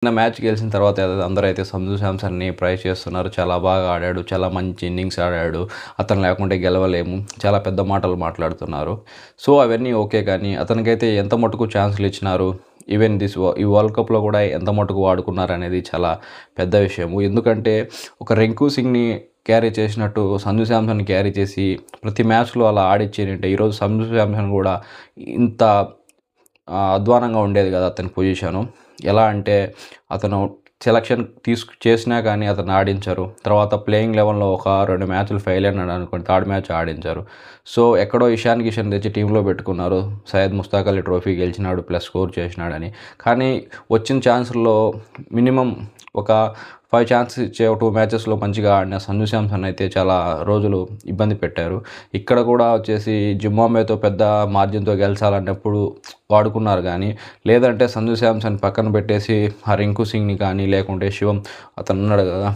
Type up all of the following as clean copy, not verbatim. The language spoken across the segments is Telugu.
నిన్న మ్యాచ్ గెలిచిన తర్వాత అందరైతే సంజు శాంసన్‌ని ప్రైజ్ చేస్తున్నారు. చాలా బాగా ఆడాడు. చాలా మంచి ఇన్నింగ్స్ ఆడాడు. అతను లేకుంటే గెలవలేము. చాలా పెద్ద మాటలు మాట్లాడుతున్నారు. సో, అవన్నీ ఓకే కానీ అతనికైతే ఎంత మటుకు ఛాన్స్‌లు ఇచ్చినారు. ఈవెన్ ఈ వరల్డ్ కప్‌లో కూడా ఎంత మటుకు వాడుకున్నారనేది చాలా పెద్ద విషయము. ఎందుకంటే ఒక రింకు సింగ్‌ని క్యారీ చేసినట్టు సంజు శాంసన్‌ని క్యారీ చేసి ప్రతి మ్యాచ్‌లో అలా ఆడిచ్చేనంటే ఈరోజు సంజు శాంసన్ కూడా ఇంత అధ్వానంగా ఉండేది కాదు అతని పొజిషను. ఎలా అంటే అతను సెలక్షన్ చేసినా కానీ అతన్ని ఆడించరు. తర్వాత ప్లేయింగ్ లెవెన్‌లో ఒక 2 మ్యాచ్‌లు ఫెయిల్ అయినాడు అనుకోండి. Third match ఆడించరు. సో, ఎక్కడో ఇషాన్ కిషన్ తెచ్చి టీంలో పెట్టుకున్నారు. సయ్యద్ ముస్తాక్ అలీ ట్రోఫీ గెలిచినాడు ప్లస్ స్కోర్ చేసినాడని. కానీ వచ్చిన ఛాన్సుల్లో మినిమమ్ ఒక 5 ఛాన్సెస్ ఇచ్చే 2 మ్యాచెస్‌లో మంచిగా ఆడిన సంజు శాంసన్ అయితే చాలా రోజులు ఇబ్బంది పెట్టారు. ఇక్కడ కూడా వచ్చేసి జింబాబ్వేతో పెద్ద మార్జిన్‌తో గెలిచాలన్నప్పుడు వాడుకున్నారు కానీ, లేదంటే సంజు శాంసన్ పక్కన పెట్టేసి ఆ రింకు సింగ్‌ని కానీ, లేకుంటే శివం అతను ఉన్నాడు కదా!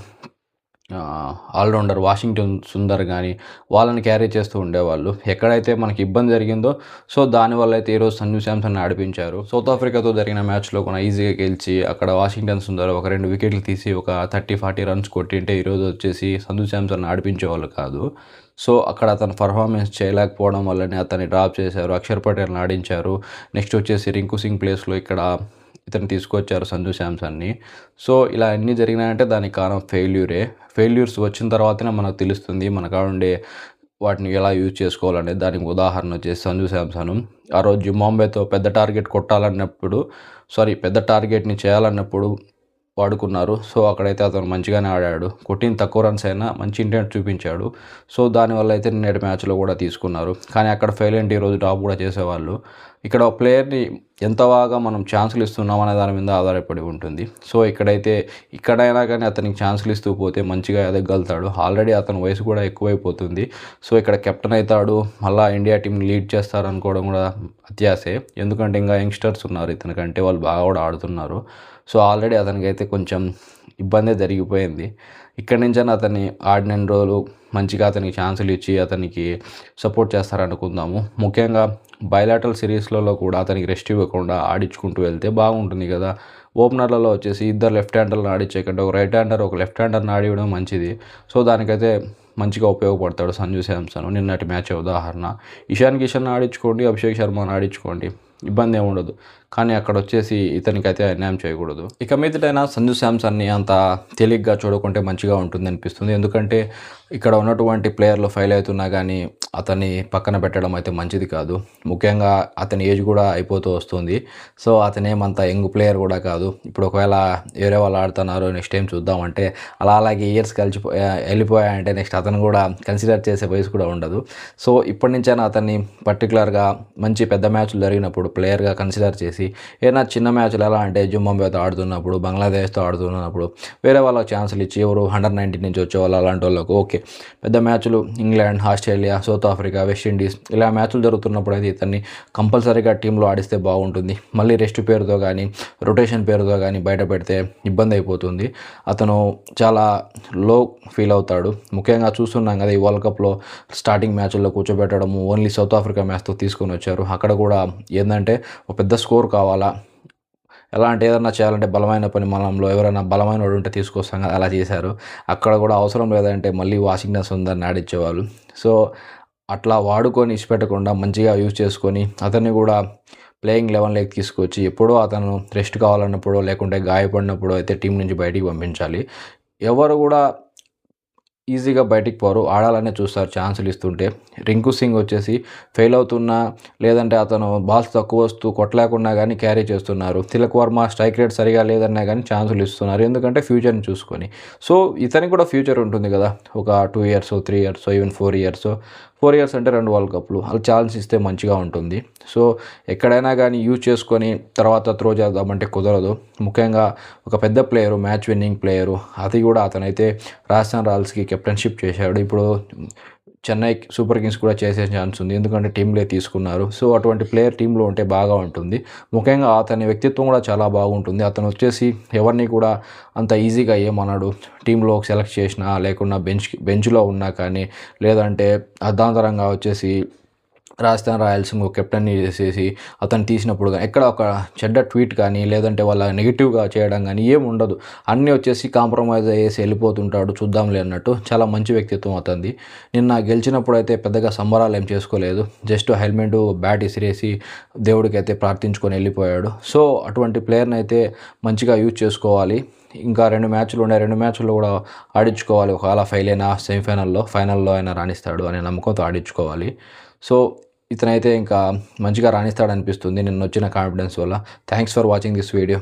ఆల్రౌండర్ వాషింగ్టన్ సుందర్ గానీ, వాళ్ళని క్యారీ చేస్తూ ఉండేవాళ్ళు. ఎక్కడైతే మనకి ఇబ్బంది జరిగిందో, సో, దానివల్ల అయితే ఈరోజు సంజు శాంసన్‌ని ఆడిపించారు. సౌత్ ఆఫ్రికాతో జరిగిన మ్యాచ్‌లో కూడా ఈజీగా గెలిచి, అక్కడ వాషింగ్టన్ సుందర్ ఒక 2 వికెట్లు తీసి ఒక 30, 40 రన్స్ కొట్టింటే ఈరోజు వచ్చేసి సంజు శాంసన్‌ని ఆడిపించేవాళ్ళు కాదు. సో, అక్కడ అతను పర్ఫార్మెన్స్ చేయలేకపోవడం వల్లనే అతన్ని డ్రాప్ చేశారు. అక్షర్ పటేల్‌ని ఆడించారు. నెక్స్ట్ వచ్చేసి రింకు సింగ్ ప్లేస్‌లో ఇక్కడ ఇతన్ని తీసుకొచ్చారు సంజు శాంసన్‌ని. సో, ఇలా అన్నీ జరిగినాయంటే దానికి కారణం ఫెయిల్యూర్స్ వచ్చిన తర్వాతనే మనకు తెలుస్తుంది. మన కాడ ఉండే వాటిని ఎలా యూజ్ చేసుకోవాలనేది. దానికి ఉదాహరణ వచ్చేసి సంజు శాంసన్. ఆ రోజు జింబాబ్వేతో పెద్ద టార్గెట్‌ని చేయాలన్నప్పుడు వాడుకున్నారు. సో, అక్కడైతే అతను మంచిగానే ఆడాడు. కొట్టిన తక్కువ రన్స్ అయినా మంచి ఇంటెంట్ చూపించాడు. సో, దానివల్ల అయితే నిన్నటి మ్యాచ్‌లో కూడా తీసుకున్నారు. కానీ అక్కడ ఫెయిల్ అంటే ఈరోజు డ్రాప్ కూడా చేసేవాళ్ళు. ఇక్కడ ప్లేయర్‌ని ఎంత బాగా మనం ఛాన్సులు ఇస్తున్నాం అనే దాని మీద ఆధారపడి ఉంటుంది. సో, ఇక్కడైనా కానీ అతనికి ఛాన్సులు ఇస్తూ పోతే మంచిగా ఎదగలుగుతాడు. ఆల్రెడీ అతని వయసు కూడా ఎక్కువైపోతుంది. సో, ఇక్కడ కెప్టెన్ అవుతాడు. మళ్ళా ఇండియా టీమ్‌ని లీడ్ చేస్తారనుకోవడం కూడా అత్యాశే. ఎందుకంటే ఇంకా యంగ్‌స్టర్స్ ఉన్నారు ఇతనికంటే. వాళ్ళు బాగా కూడా ఆడుతున్నారు. సో, ఆల్రెడీ అతనికైతే కొంచెం ఇబ్బందే జరిగిపోయింది. ఇక్కడి నుంచైనా అతన్ని ఆడినన్ని రోజులు మంచిగా అతనికి ఛాన్సులు ఇచ్చి అతనికి సపోర్ట్ చేస్తారనుకుందాము. ముఖ్యంగా బైలాటరల్ సిరీస్‌లలో కూడా అతనికి రెస్ట్ ఇవ్వకుండా ఆడించుకుంటూ వెళ్తే బాగుంటుంది కదా! ఓపెనర్‌లలో వచ్చేసి ఇద్దరు లెఫ్ట్ హ్యాండర్‌లను ఆడించే కంటే ఒక రైట్ హ్యాండర్, ఒక లెఫ్ట్ హ్యాండర్‌ని ఆడియడం మంచిది. సో, దానికైతే మంచిగా ఉపయోగపడతాడు సంజు శాంసన్. నిన్నటి మ్యాచ్ ఉదాహరణ. ఇషాన్ కిషన్‌ని ఆడించుకోండి, అభిషేక్ శర్మని ఆడించుకోండి. ఇబ్బందేముండదు. కానీ అక్కడొచ్చేసి ఇతనికైతే అన్యాయం చేయకూడదు. ఇక మీదటైనా సంజు శాంసన్‌ని అంత తేలిగ్గా చూడకుంటే మంచిగా ఉంటుందనిపిస్తుంది. ఎందుకంటే ఇక్కడ ఉన్నటువంటి ప్లేయర్లు ఫెయిల్ అవుతున్నా గానీ అతన్ని పక్కన పెట్టడం అయితే మంచిది కాదు. ముఖ్యంగా అతని ఏజ్ కూడా అయిపోతూ వస్తుంది. సో, అతనేమంత యంగ్ ప్లేయర్ కూడా కాదు. ఇప్పుడు ఒకవేళ వేరే వాళ్ళు ఆడుతున్నారు నెక్స్ట్ టైం చూద్దామంటే అలాగే ఇయర్స్ వెళ్ళిపోయాయంటే నెక్స్ట్ అతను కూడా కన్సిడర్ చేసే వయసు కూడా ఉండదు. సో, ఇప్పటి నుంచైనా అతన్ని పర్టికులర్‌గా మంచి పెద్ద మ్యాచ్‌లు జరిగినప్పుడు ప్లేయర్‌గా కన్సిడర్ చేసి ఏదైనా చిన్న మ్యాచ్‌లు ఎలా అంటే జింబాబ్వేతో ఆడుతున్నప్పుడు, బంగ్లాదేశ్‌తో ఆడుతున్నప్పుడు వేరే వాళ్ళకి ఛాన్సులు ఇచ్చి ఎవరు అండర్-19 నుంచి వచ్చేవాళ్ళు అలాంటి వాళ్ళకు ఓకే. పెద్ద మ్యాచ్‌లు England, Australia, south Africa, West Indies ఇలా మ్యాచ్‌లు జరుగుతున్నప్పుడు అయితే ఇతన్ని కంపల్సరీగా టీంలో ఆడిస్తే బాగుంటుంది. మళ్ళీ రెస్ట్ పేరుతో కానీ, రొటేషన్ పేరుతో కానీ బయట పెడితే ఇబ్బంది అయిపోతుంది. అతను చాలా లో ఫీల్ అవుతాడు. ముఖ్యంగా చూస్తున్నాం కదా! ఈ వరల్డ్ కప్‌లో స్టార్టింగ్ మ్యాచ్‌ల్లో కూర్చోబెట్టడము ఓన్లీ సౌత్ ఆఫ్రికా మ్యాచ్‌తో తీసుకొని వచ్చారు. అక్కడ కూడా ఏందంటే ఒక పెద్ద స్కోర్ కావాలా, ఎలా అంటే ఏదన్నా చేయాలంటే బలమైన పరిమాణంలో ఎవరైనా బలమైనోడు ఉంటే తీసుకొస్తాం కదా! అలా చేశారు. అక్కడ కూడా అవసరం లేదంటే మళ్ళీ వాషింగ్టన్ సుందర్‌ని ఆడించేవాళ్ళు. సో, అట్లా వాడుకొని ఇడిచిపెట్టకుండా మంచిగా యూజ్ చేసుకొని అతన్ని కూడా ప్లేయింగ్ 11లోకి తీసుకొచ్చి ఎప్పుడో అతను రెస్ట్ కావాలన్నప్పుడో లేకుంటే గాయపడినప్పుడో అయితే టీం నుంచి బయటికి పంపించాలి. ఎవరు కూడా ఈజీగా బయటికి పోరు. ఆడాలనే చూస్తారు ఛాన్సులు ఇస్తుంటే. రింకు సింగ్ వచ్చేసి ఫెయిల్ అవుతున్నా, లేదంటే అతను బాల్స్ తక్కువ వస్తూ కొట్టలేకున్నా గానీ క్యారీ చేస్తున్నారు. తిలక్ వర్మ స్ట్రైక్ రేట్ సరిగా లేదన్నా గానీ ఛాన్సులు ఇస్తున్నారు. ఎందుకంటే ఫ్యూచర్‌ని చూసుకొని. సో, ఇతనికి కూడా ఫ్యూచర్ ఉంటుంది కదా! ఒక 2 ఇయర్సో, 3 ఇయర్సో, ఈవెన్ 4 ఇయర్సో. 4 ఇయర్స్ అంటే 2 వరల్డ్ కప్‌లు. అలా ఛాన్స్ ఇస్తే మంచిగా ఉంటుంది. సో, ఎక్కడైనా గానీ యూజ్ చేసుకొని తర్వాత త్రో చేద్దామంటే కుదరదు. ముఖ్యంగా ఒక పెద్ద ప్లేయరు, మ్యాచ్ విన్నింగ్ ప్లేయరు. అది కూడా అతనైతే రాజస్థాన్ రాయల్స్‌కి కెప్టెన్‌షిప్ చేశాడు. ఇప్పుడు చెన్నై సూపర్ కింగ్స్ కూడా చేసే ఛాన్స్ ఉంది. ఎందుకంటే టీమ్‌లో తీసుకున్నారు. సో, అటువంటి ప్లేయర్ టీమ్‌లో ఉంటే బాగా ఉంటుంది. ముఖ్యంగా అతని వ్యక్తిత్వం కూడా చాలా బాగుంటుంది. అతను వచ్చేసి ఎవరిని కూడా అంత ఈజీగా ఏమనడు. టీమ్‌లో సెలెక్ట్ చేసినా లేకున్నా బెంచ్‌లో ఉన్నా కానీ లేదంటే అర్ధాంతరంగా వచ్చేసి రాజస్థాన్ రాయల్సింగ్ కెప్టెన్ని చేసేసి అతను తీసినప్పుడు ఎక్కడ ఒక చెడ్డ ట్వీట్ కానీ లేదంటే వాళ్ళ నెగిటివ్గా చేయడం కానీ ఏమి ఉండదు. అన్నీ వచ్చేసి కాంప్రమైజ్ అయ్యేసి వెళ్ళిపోతుంటాడు చూద్దాంలే అన్నట్టు. చాలా మంచి వ్యక్తిత్వం అతనిది. నిన్న గెలిచినప్పుడు అయితే పెద్దగా సంబరాలు ఏం చేసుకోలేదు. జస్ట్ హెల్మెట్ బ్యాట్ ఇసిరేసి దేవుడికైతే ప్రార్థించుకొని వెళ్ళిపోయాడు. సో అటువంటి ప్లేయర్ని అయితే మంచిగా యూజ్ చేసుకోవాలి. ఇంకా 2 మ్యాచ్లు ఉన్నాయి. 2 మ్యాచ్ల్లో కూడా ఆడించుకోవాలి. ఒకవేళ ఫెయిల్ అయినా ఫైనల్లో అయినా రాణిస్తాడు అనే నమ్మకంతో ఆడించుకోవాలి. సో ఇతనైతే ఇంకా మంచిగా రాణిస్తాడనిపిస్తుంది నిన్నొచ్చిన కాన్ఫిడెన్స్ వల్ల. Thanks for watching this video.